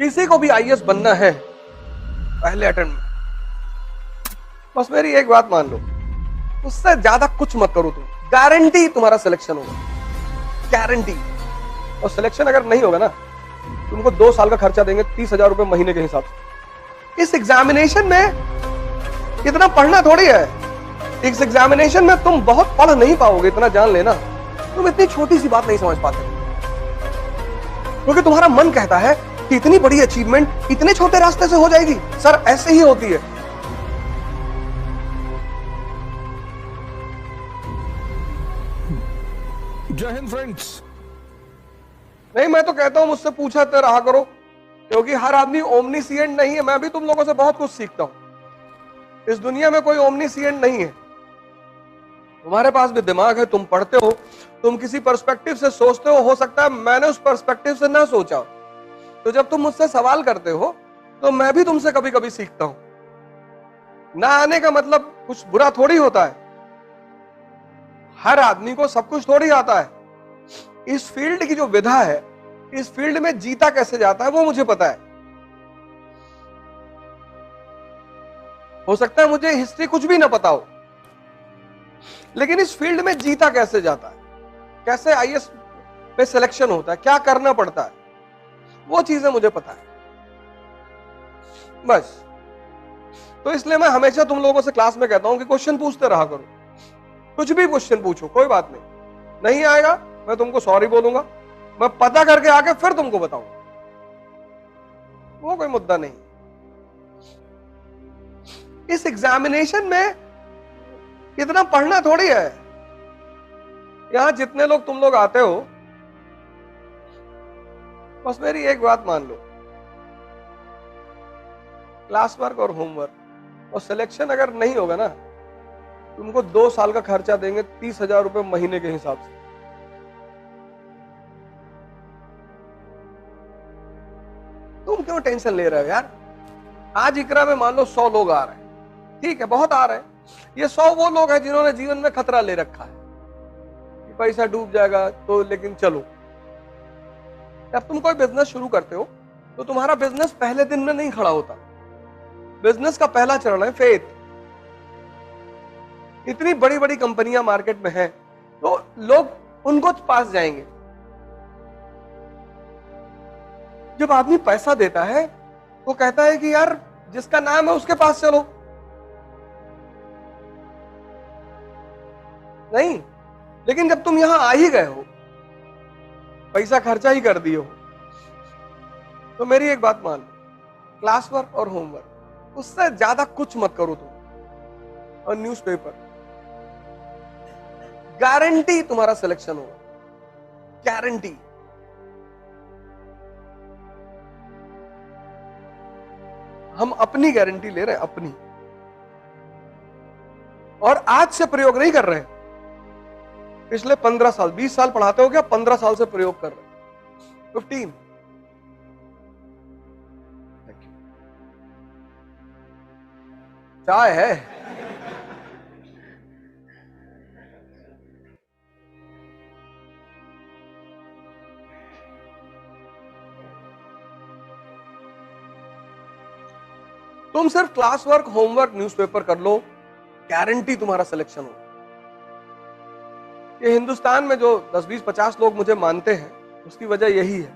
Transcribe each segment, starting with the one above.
किसी को भी आईएएस बनना है पहले अटेम्प्ट में, बस मेरी एक बात मान लो, उससे ज्यादा कुछ मत करो तुम, गारंटी तुम्हारा सिलेक्शन होगा, गारंटी। और सिलेक्शन अगर नहीं होगा ना, तुमको 2 साल का खर्चा देंगे 30,000 रुपए महीने के हिसाब से। इस एग्जामिनेशन में इतना पढ़ना थोड़ी है, इस एग्जामिनेशन में तुम बहुत पढ़ नहीं पाओगे, इतना जान लेना। तुम इतनी छोटी सी बात नहीं समझ पाते, क्योंकि तुम्हारा मन कहता है कि इतनी बड़ी अचीवमेंट इतने छोटे रास्ते से हो जाएगी। सर ऐसे ही होती है। जय हिंद फ्रेंड्स। नहीं, मैं तो कहता हूं मुझसे पूछते रहा करो, क्योंकि हर आदमी ओमनीसिएंट नहीं है। मैं भी तुम लोगों से बहुत कुछ सीखता हूं। इस दुनिया में कोई ओमनीसिएंट नहीं है। तुम्हारे पास भी दिमाग है, तुम पढ़ते हो, तुम किसी पर्सपेक्टिव से सोचते हो सकता है मैंने उस पर्सपेक्टिव से ना सोचा। तो जब तुम मुझसे सवाल करते हो तो मैं भी तुमसे कभी कभी सीखता हूं। ना आने का मतलब कुछ बुरा थोड़ी होता है। हर आदमी को सब कुछ थोड़ी आता है। इस फील्ड की जो विधा है, इस फील्ड में जीता कैसे जाता है वो मुझे पता है। हो सकता है मुझे हिस्ट्री कुछ भी ना पता हो, लेकिन इस फील्ड में जीता कैसे जाता है, कैसे आईएएस पे सिलेक्शन होता है, क्या करना पड़ता है, वो चीजें मुझे पता है बस। तो इसलिए मैं हमेशा तुम लोगों से क्लास में कहता हूं कि क्वेश्चन पूछते रहा करो। कुछ भी क्वेश्चन पूछो, कोई बात नहीं आएगा मैं तुमको सॉरी बोलूंगा, मैं पता करके आके फिर तुमको बताऊंगा, वो कोई मुद्दा नहीं। इस एग्जामिनेशन में इतना पढ़ना थोड़ी है। यहां जितने लोग तुम लोग आते हो, बस मेरी एक बात मान लो, क्लास वर्क और होमवर्क और सिलेक्शन अगर नहीं होगा ना, तुमको 2 साल का खर्चा देंगे 30,000 रुपए महीने के हिसाब से। तुम क्यों टेंशन ले रहे हो यार? आज इकरा में मान लो 100 लोग आ रहे हैं, ठीक है, बहुत आ रहे हैं। ये 100 वो लोग हैं जिन्होंने जीवन में खतरा ले रखा है कि पैसा डूब जाएगा तो, लेकिन चलो। जब तुम कोई बिजनेस शुरू करते हो तो तुम्हारा बिजनेस पहले दिन में नहीं खड़ा होता। बिजनेस का पहला चरण है फेथ। इतनी बड़ी बड़ी कंपनियां मार्केट में हैं, तो लोग उनको पास जाएंगे। जब आदमी पैसा देता है वो कहता है कि यार जिसका नाम है उसके पास चलो। नहीं, लेकिन जब तुम यहां आ ही गए हो, पैसा खर्चा ही कर दिए हो, तो मेरी एक बात मान लो, क्लास वर्क और होमवर्क, उससे ज्यादा कुछ मत करो तुम। और न्यूज़पेपर, गारंटी तुम्हारा सिलेक्शन होगा, गारंटी। हम अपनी गारंटी ले रहे हैं, अपनी। और आज से प्रयोग नहीं कर रहे। पिछले 15 साल 20 साल पढ़ाते हो क्या? 15 साल से प्रयोग कर रहे हैं, 15। चाय है? तुम सिर्फ क्लास वर्क, होमवर्क, न्यूज़पेपर कर लो, गारंटी तुम्हारा सिलेक्शन हो। ये हिंदुस्तान में जो 10, 20, 50 लोग मुझे मानते हैं, उसकी वजह यही है।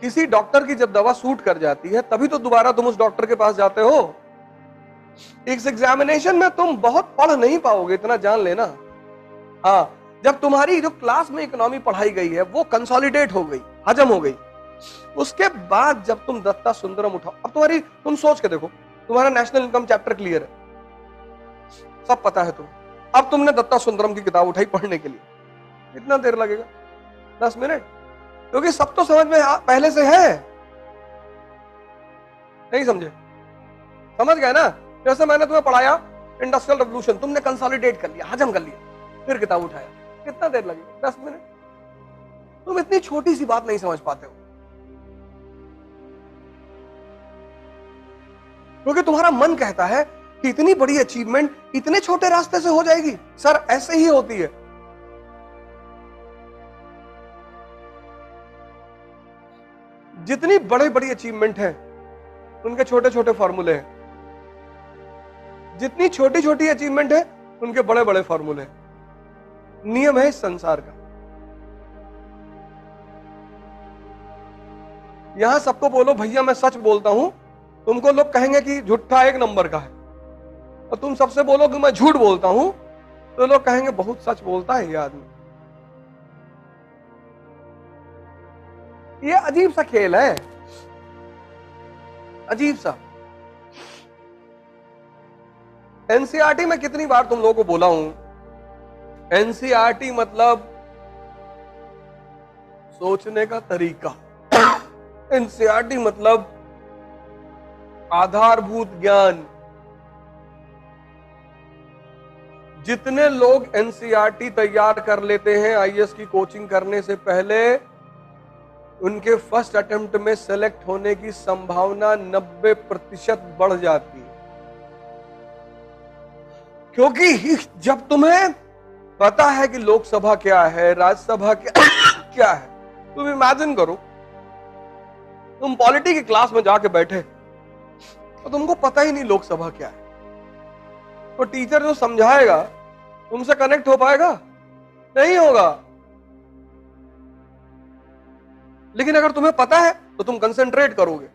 किसी डॉक्टर की जब दवा सूट कर जाती है तभी तो दोबारा तुम उस डॉक्टर के पास जाते हो। इस एग्जामिनेशन में तुम बहुत पढ़ नहीं पाओगे, इतना जान लेना। हाँ, जब तुम्हारी जो क्लास में इकोनॉमी पढ़ाई गई है वो कंसोलिडेट हो गई, हजम हो गई, उसके बाद जब तुम दत्ता सुंदरम उठाओ, अब तुम सोच के देखो, तुम्हारा नेशनल इनकम चैप्टर क्लियर है, सब पता है तुम्हें। अब तुमने दत्ता सुंदरम की किताब उठाई पढ़ने के लिए, कितना देर लगेगा? 10 मिनट, क्योंकि सब तो समझ में पहले से है। नहीं समझे? समझ गए ना? जैसे मैंने तुम्हें पढ़ाया इंडस्ट्रियल रेवोल्यूशन, तुमने कंसोलिडेट कर लिया, हजम कर लिया, फिर किताब उठाया, कितना देर लगेगा? 10 मिनट। तुम इतनी छोटी सी बात नहीं समझ पाते हो, क्योंकि तुम्हारा मन कहता है कि इतनी बड़ी अचीवमेंट इतने छोटे रास्ते से हो जाएगी। सर ऐसे ही होती है। जितनी बड़े बड़ी अचीवमेंट है उनके छोटे छोटे फॉर्मूले हैं, जितनी छोटी छोटी अचीवमेंट है उनके बड़े बड़े फॉर्मूले हैं। नियम है इस संसार का। यहां सबको बोलो भैया मैं सच बोलता हूं, तुमको लोग कहेंगे कि झूठा एक नंबर का है, और तुम सबसे बोलो कि मैं झूठ बोलता हूं तो लोग कहेंगे बहुत सच बोलता है ये आदमी। ये अजीब सा खेल है, अजीब सा। एनसीईआरटी में कितनी बार तुम लोगों को बोला हूं, एनसीईआरटी मतलब सोचने का तरीका, एनसीईआरटी मतलब आधारभूत ज्ञान। जितने लोग एनसीईआरटी तैयार कर लेते हैं आईएएस की कोचिंग करने से पहले, उनके फर्स्ट अटेम्प्ट में सेलेक्ट होने की संभावना 90% बढ़ जाती है। क्योंकि जब तुम्हें पता है कि लोकसभा क्या है, राज्यसभा क्या है, तुम इमेजिन करो तुम पॉलिटी की क्लास में जाके बैठे तो तुमको पता ही नहीं लोकसभा क्या है, तो टीचर जो समझाएगा तुमसे कनेक्ट हो पाएगा? नहीं होगा। लेकिन अगर तुम्हें पता है तो तुम कंसंट्रेट करोगे।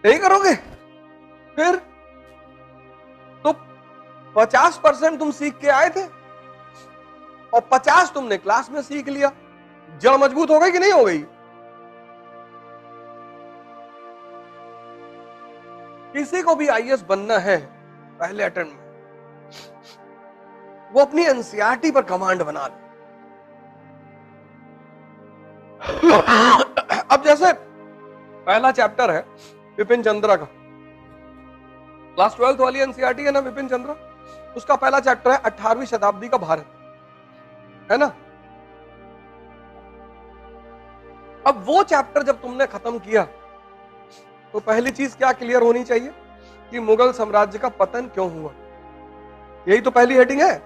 नहीं करोगे फिर तो 50% तुम सीख के आए थे और 50 तुमने क्लास में सीख लिया। जड़ मजबूत हो गई कि नहीं हो गई? किसी को भी आईएएस बनना है पहले अटेम्प्ट में, वो अपनी एनसीईआरटी पर कमांड बना ले। अब जैसे पहला चैप्टर है विपिन चंद्रा का, क्लास 12th वाली एनसीईआरटी है ना विपिन चंद्रा, उसका पहला चैप्टर है 18वीं शताब्दी का भारत, है ना। अब वो चैप्टर जब तुमने खत्म किया तो पहली चीज क्या क्लियर होनी चाहिए कि मुगल साम्राज्य का पतन क्यों हुआ। यही तो पहली हेडिंग है।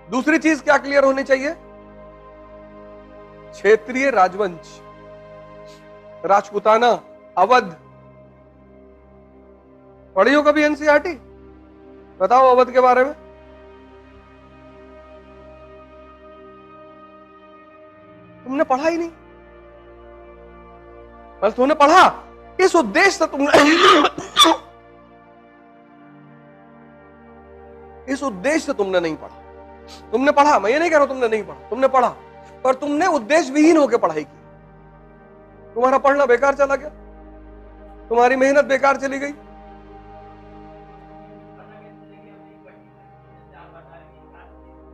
दूसरी चीज क्या क्लियर होनी चाहिए? क्षेत्रीय राजवंश, राजपूताना, अवध। पढ़ी हो कभी एनसीईआरटी? बताओ अवध के बारे में। तुमने पढ़ा ही नहीं। बस तुमने पढ़ा इस उद्देश्य से, तुमने इस उद्देश्य से तुमने नहीं पढ़ा। तुमने पढ़ा, मैं ये नहीं कह रहा तुमने नहीं पढ़ा, तुमने पढ़ा, पर तुमने उद्देश्य विहीन होकर पढ़ाई की। तुम्हारा पढ़ना बेकार चला गया, तुम्हारी मेहनत बेकार चली गई।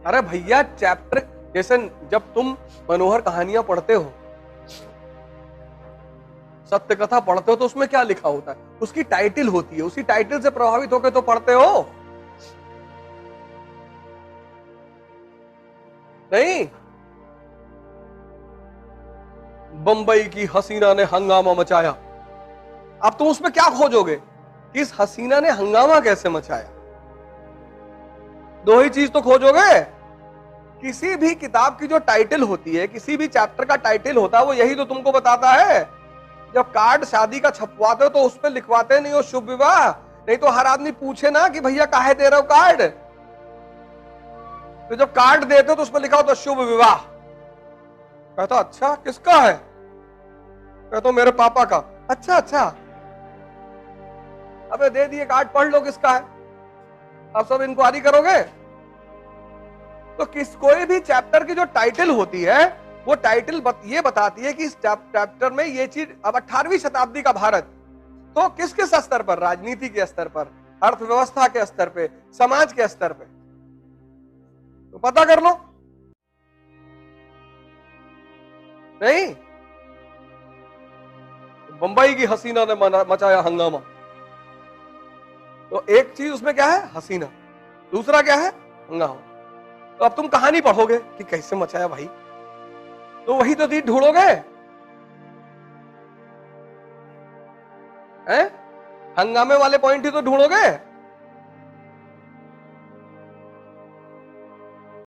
अरे भैया चैप्टर, जैसे जब तुम मनोहर कहानियां पढ़ते हो, सत्य कथा पढ़ते हो, तो उसमें क्या लिखा होता है? उसकी टाइटल होती है, उसी टाइटल से प्रभावित होकर तो पढ़ते हो। नहीं, बंबई की हसीना ने हंगामा मचाया। अब तुम उसमें क्या खोजोगे? इस हसीना ने हंगामा कैसे मचाया? दो ही चीज तो खोजोगे। किसी भी किताब की जो टाइटल होती है, किसी भी चैप्टर का टाइटल होता है, वो यही तो तुमको बताता है। जब कार्ड शादी का छपवाते हो तो उसमें लिखवाते नहीं हो शुभ विवाह, नहीं तो हर आदमी पूछे ना कि भैया काहे दे रहे हो कार्ड। तो जब कार्ड देते हो तो उसमें लिखा होता शुभ विवाह। कहता अच्छा किसका है? कहता मेरे पापा का। अच्छा अच्छा, अबे दे दिए कार्ड, पढ़ लो किसका है। अब सब इंक्वायरी करोगे। तो कोई भी चैप्टर की जो टाइटल होती है, वो टाइटल ये बताती है कि इस चैप्टर में ये चीज, अब 18वीं शताब्दी का भारत, तो किस किस स्तर पर? राजनीति के स्तर पर, अर्थव्यवस्था के स्तर पे, समाज के स्तर पे। तो पता कर लो। नहीं, बंबई की हसीना ने मचाया हंगामा। तो एक चीज उसमें क्या है? हसीना। दूसरा क्या है? हंगामा। तो अब तुम कहानी पढ़ोगे कि कैसे मचाया भाई, तो वही तो चीज ढूंढोगे, हैं? हंगामे वाले पॉइंट ही तो ढूंढोगे।